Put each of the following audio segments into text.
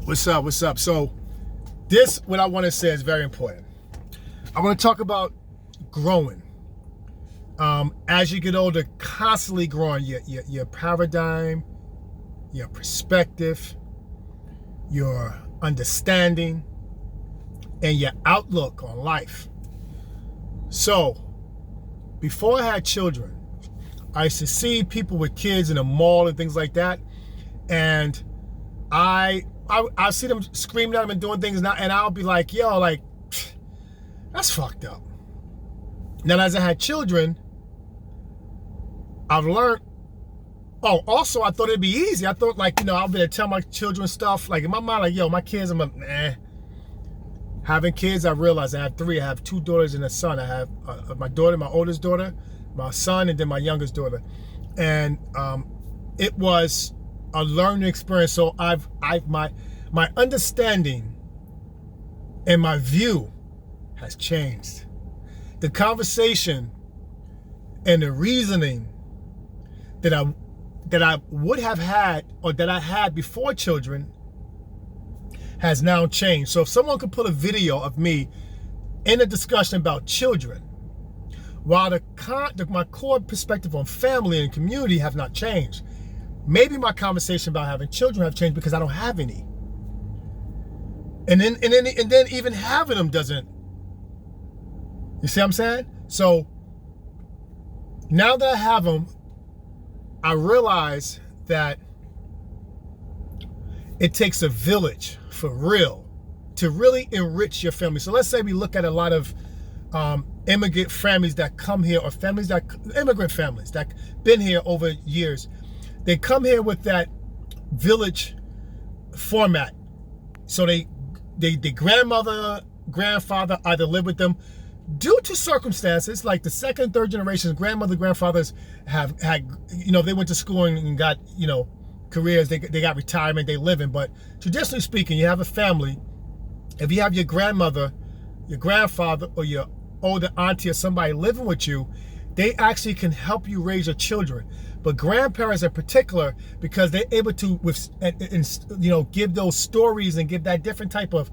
What's up? What's up? So this, what I want to say is very important. I want to talk about growing. As you get older, constantly growing your paradigm, your perspective, your understanding, and your outlook on life. So before I had children, I used to see people with kids in the mall and things like that, and I see them screaming at them and doing things now, and I'll be like, yo, like, that's fucked up. Now, as I had children, I've learned, also, I thought it'd be easy. I thought, like, I'll be able to tell my children stuff. Like, in my mind, like, yo, my kids, I'm like, nah. Having kids, I realized I have three. I have two daughters and a son. I have my daughter, my oldest daughter, my son, and then my youngest daughter. And it was a learning experience. So my understanding and my view has changed. The conversation and the reasoning that I would have had, or that I had before children, has now changed. So if someone could put a video of me in a discussion about children, while my core perspective on family and community have not changed, maybe my conversation about having children have changed because I don't have any. And then even having them doesn't. You see what I'm saying? So now that I have them, I realize that it takes a village, for real, to really enrich your family. So let's say we look at a lot of immigrant families that come here, or immigrant families that been here over years. They come here with that village format. So the grandmother, grandfather either live with them. Due to circumstances, like the second and third generations, grandmother, grandfathers have had, they went to school and got, careers, they got retirement, they live in. But traditionally speaking, you have a family. If you have your grandmother, your grandfather, or your older auntie or somebody living with you, they actually can help you raise your children. But grandparents in particular, because they're able to, give those stories and give that different type of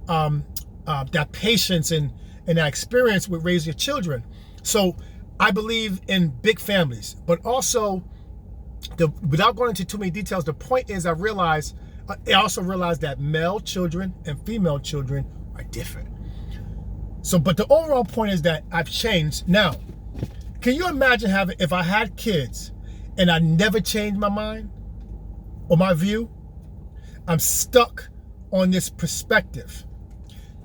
that patience and that experience with raising your children. So I believe in big families, but also, without going into too many details, the point is I also realized that male children and female children are different. So, but the overall point is that I've changed. Now, can you imagine if I had kids and I never changed my mind or my view? I'm stuck on this perspective.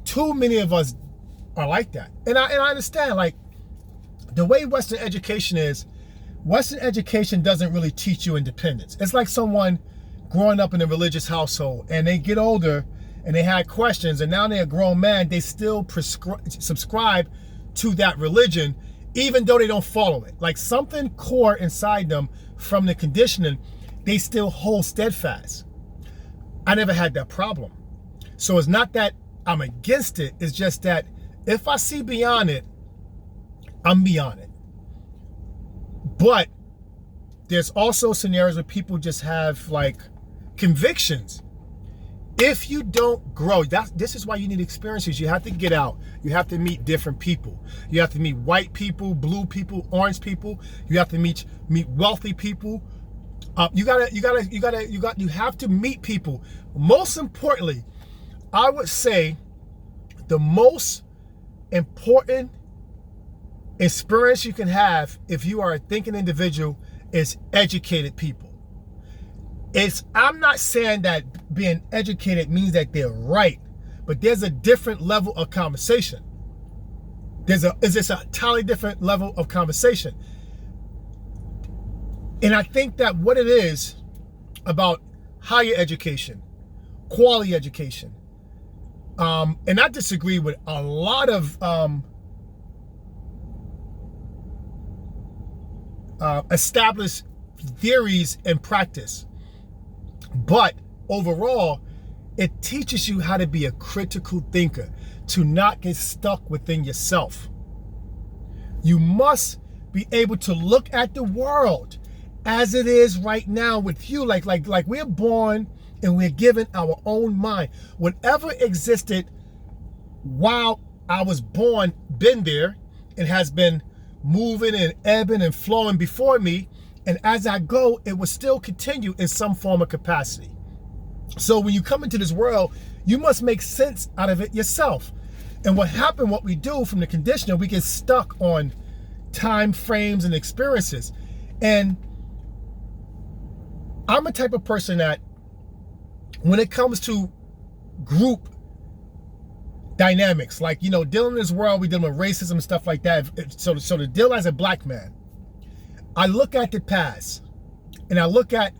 Too many of us are like that. And I understand, like, the way Western education doesn't really teach you independence. It's like someone growing up in a religious household and they get older and they had questions, and now they're a grown man, they still subscribe to that religion, even though they don't follow it. Like, something core inside them from the conditioning, they still hold steadfast. I never had that problem. So it's not that I'm against it, it's just that if I see beyond it, I'm beyond it. But there's also scenarios where people just have, like, convictions. If you don't grow, this is why you need experiences. You have to get out. You have to meet different people. You have to meet white people, blue people, orange people. You have to meet wealthy people. You have to meet people. Most importantly, I would say the most important experience you can have if you are a thinking individual is educated people. I'm not saying that being educated means that they're right, but there's a different level of conversation. It's a totally different level of conversation. And I think that what it is about higher education, quality education, and I disagree with a lot of established theories and practice. But overall, it teaches you how to be a critical thinker, to not get stuck within yourself. You must be able to look at the world as it is right now with you. Like we're born and we're given our own mind. Whatever existed while I was born, been there, and has been moving and ebbing and flowing before me. And as I go, it will still continue in some form of capacity. So when you come into this world, you must make sense out of it yourself. And what we do from the conditioner, we get stuck on time frames and experiences. And I'm a type of person that when it comes to group dynamics, like, dealing in this world, we deal with racism and stuff like that. So to deal as a black man, I look at the past and I look at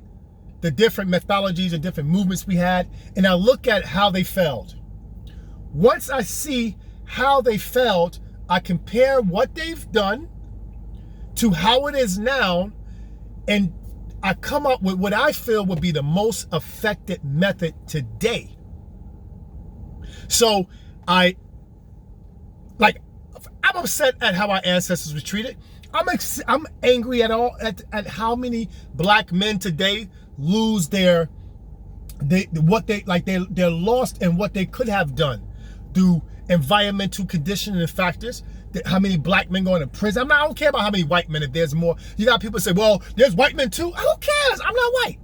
the different methodologies and different movements we had, and I look at how they failed. Once I see how they failed, I compare what they've done to how it is now, and I come up with what I feel would be the most effective method today. So I'm upset at how our ancestors were treated. I'm angry at how many black men today lose they're lost in what they could have done through environmental conditioning factors. How many black men going to prison? I don't care about how many white men. If there's more, you got people say, well, there's white men too. Who cares? I'm not white.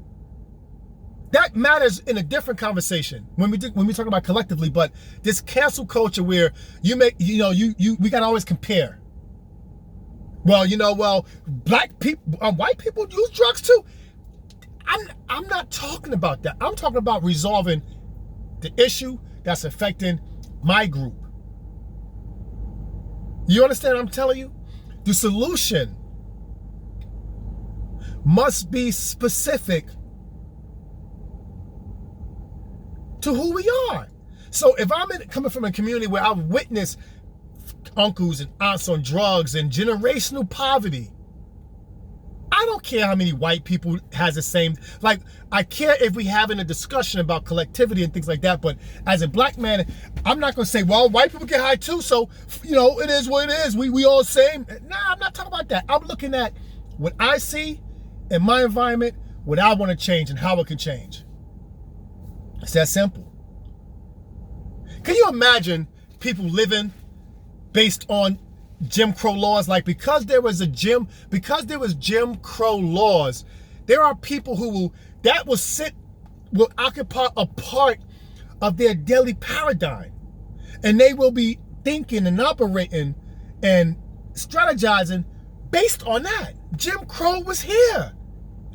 That matters in a different conversation when we talk about collectively. But this cancel culture where we got to always compare. Well, black people, white people use drugs too. I'm not talking about that. I'm talking about resolving the issue that's affecting my group. You understand what I'm telling you? The solution must be specific to who we are. So if I'm coming from a community where I've witnessed uncles and aunts on drugs and generational poverty, I don't care how many white people has the same, I care if we having a discussion about collectivity and things like that, but as a black man, I'm not going to say, well, white people get high too, so, it is what it is. We all same. Nah, I'm not talking about that. I'm looking at what I see in my environment, what I want to change and how it can change. It's that simple. Can you imagine people living based on Jim Crow laws? Because there was Jim Crow laws, there are people who will occupy a part of their daily paradigm, and they will be thinking and operating and strategizing based on that. Jim Crow was here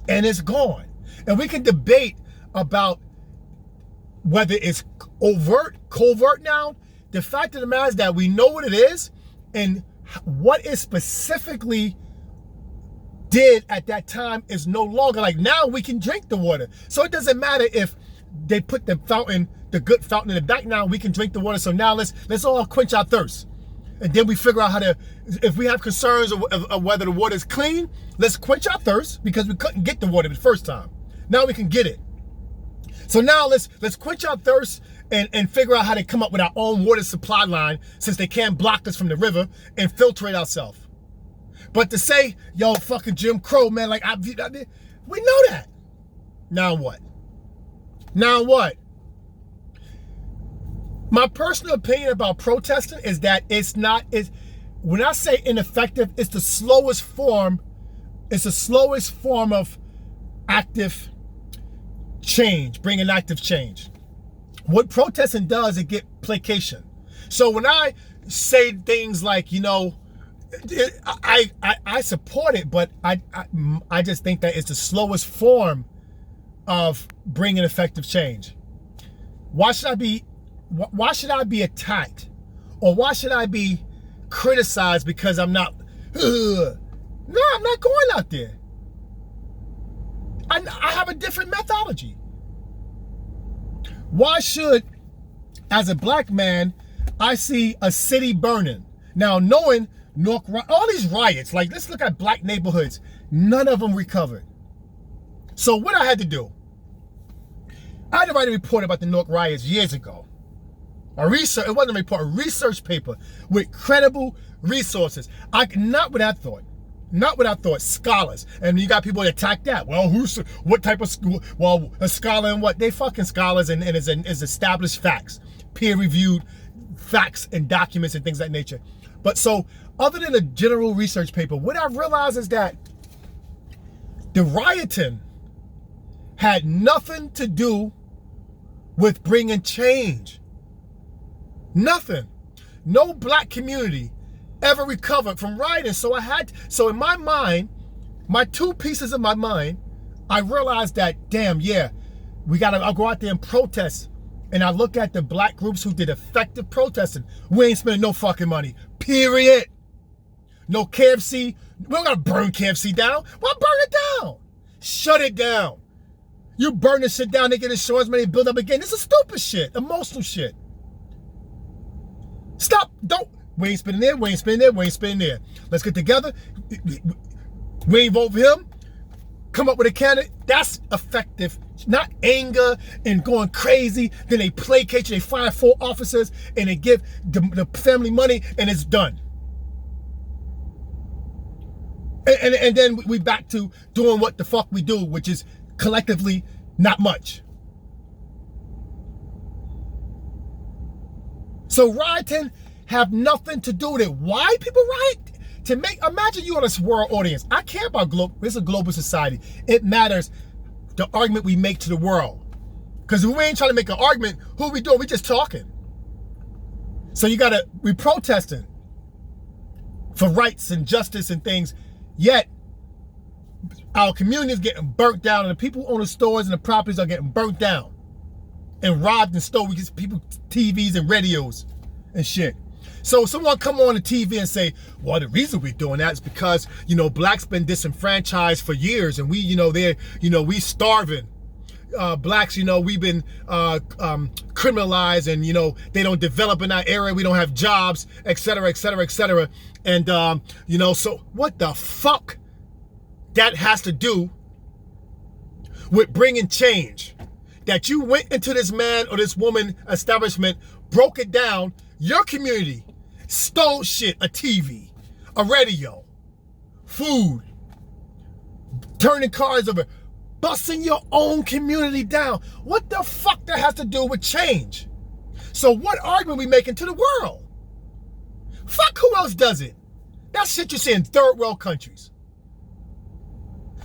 and it's gone, and we can debate about whether it's covert now. The fact of the matter is that we know what it is and what it specifically did at that time is no longer. Now we can drink the water. So it doesn't matter if they put the good fountain in the back. Now we can drink the water. So now let's all quench our thirst. And then we figure out if we have concerns of whether the water is clean, let's quench our thirst because we couldn't get the water the first time. Now we can get it. So now let's quench our thirst and figure out how to come up with our own water supply line, since they can't block us from the river, and filter it ourselves. But to say, yo, fucking Jim Crow, man, we know that. Now what? My personal opinion about protesting is that when I say ineffective, it's the slowest form of active change, bringing active change. What protesting does, it get placation. So when I say things like, I support it, but I just think that it's the slowest form of bringing effective change. Why should I be attacked, or why should I be criticized because I'm not? No, I'm not going out there. I have a different methodology. Why should, as a black man, I see a city burning? Now, knowing all these riots, let's look at black neighborhoods, none of them recovered. So what I had to do, I had to write a report about the Newark riots years ago. It wasn't a report, a research paper with credible resources. Not what I thought. not what I thought, scholars. And you got people that attack that. Well, what type of school? Well, a scholar and what? They fucking scholars and is established facts, peer-reviewed facts and documents and things of that nature. But so, other than a general research paper, what I realized is that the rioting had nothing to do with bringing change. Nothing. No black community ever recovered from rioting. So in my mind, my two pieces of my mind, I realized that, damn, yeah, I'll go out there and protest. And I look at the black groups who did effective protesting. We ain't spending no fucking money, period. No KFC. We don't gotta burn KFC down. Why burn it down? Shut it down. You burn this shit down, they get insurance money, build up again. This is stupid shit, emotional shit. Stop, don't. We ain't spending there, we ain't spending there, we ain't spending there. Let's get together. We ain't vote for him. Come up with a candidate. That's effective. Not anger and going crazy. Then they placate you, they fire 4 officers, and they give the family money, and it's done. And then we back to doing what the fuck we do, which is collectively not much. So rioting have nothing to do with it. Why people riot? Imagine you on a world audience. I care about it's a global society. It matters the argument we make to the world. Because if we ain't trying to make an argument, who are we doing? We just talking. So we protesting for rights and justice and things. Yet, our community is getting burnt down, and the people who own the stores and the properties are getting burnt down and robbed and stolen. We get people TVs and radios and shit. So someone come on the TV and say, well, the reason we're doing that is because, blacks been disenfranchised for years, and we starving. Blacks, we've been criminalized, and they don't develop in our area. We don't have jobs, et cetera, et cetera, et cetera. And so what the fuck that has to do with bringing change? That you went into this man or this woman establishment, broke it down, your community stole shit, a TV, a radio, food, turning cars over, busting your own community down. What the fuck that has to do with change? So what argument we making to the world? Fuck, who else does it? That shit you see in third world countries.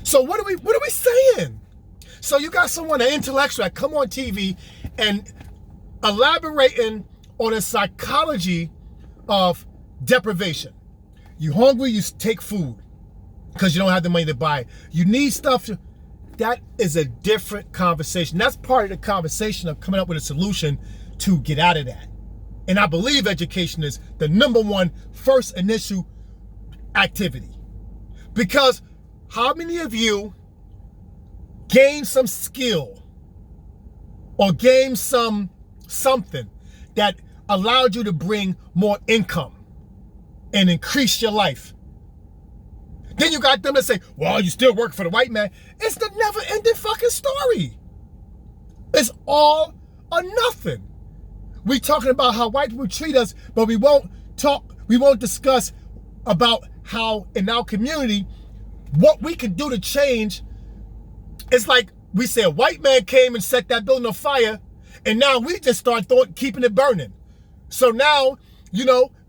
So what are we saying? So you got someone, an intellectual, that come on TV and elaborating on the psychology of deprivation. You hungry, you take food because you don't have the money to buy it. You need stuff. That is a different conversation. That's part of the conversation of coming up with a solution to get out of that. And I believe education is the number one first initial activity. Because how many of you gain some skill or gain something that allowed you to bring more income and increase your life? Then you got them that say, well, you still work for the white man. It's the never-ending fucking story. It's all or nothing. We talking about how white people treat us, but we won't discuss about how in our community, what we can do to change. It's like we say a white man came and set that building on fire, and now we just start keeping it burning. So now,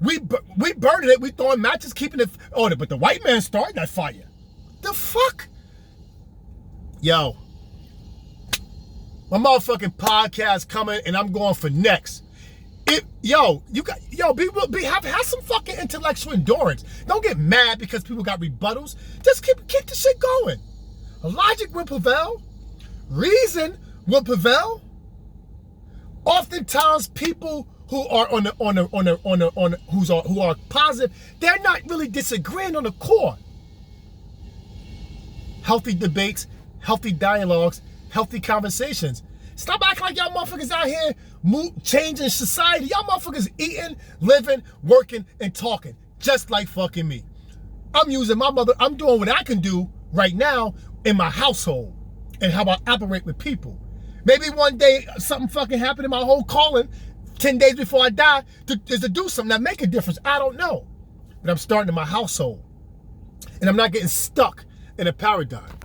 we burning it, we throwing matches, keeping it on it, but the white man started that fire. The fuck? Yo, my motherfucking podcast coming, and I'm going for next. Have some fucking intellectual endurance. Don't get mad because people got rebuttals. Just keep the shit going. Logic will prevail. Reason will prevail. Oftentimes, people who are who are positive, they're not really disagreeing on the core. Healthy debates, healthy dialogues, healthy conversations. Stop acting like y'all motherfuckers out here changing society. Y'all motherfuckers eating, living, working, and talking just like fucking me. I'm doing what I can do right now in my household and how I operate with people. Maybe one day something fucking happened in my whole calling 10 days before I die is to do something that make a difference. I don't know. But I'm starting in my household. And I'm not getting stuck in a paradigm.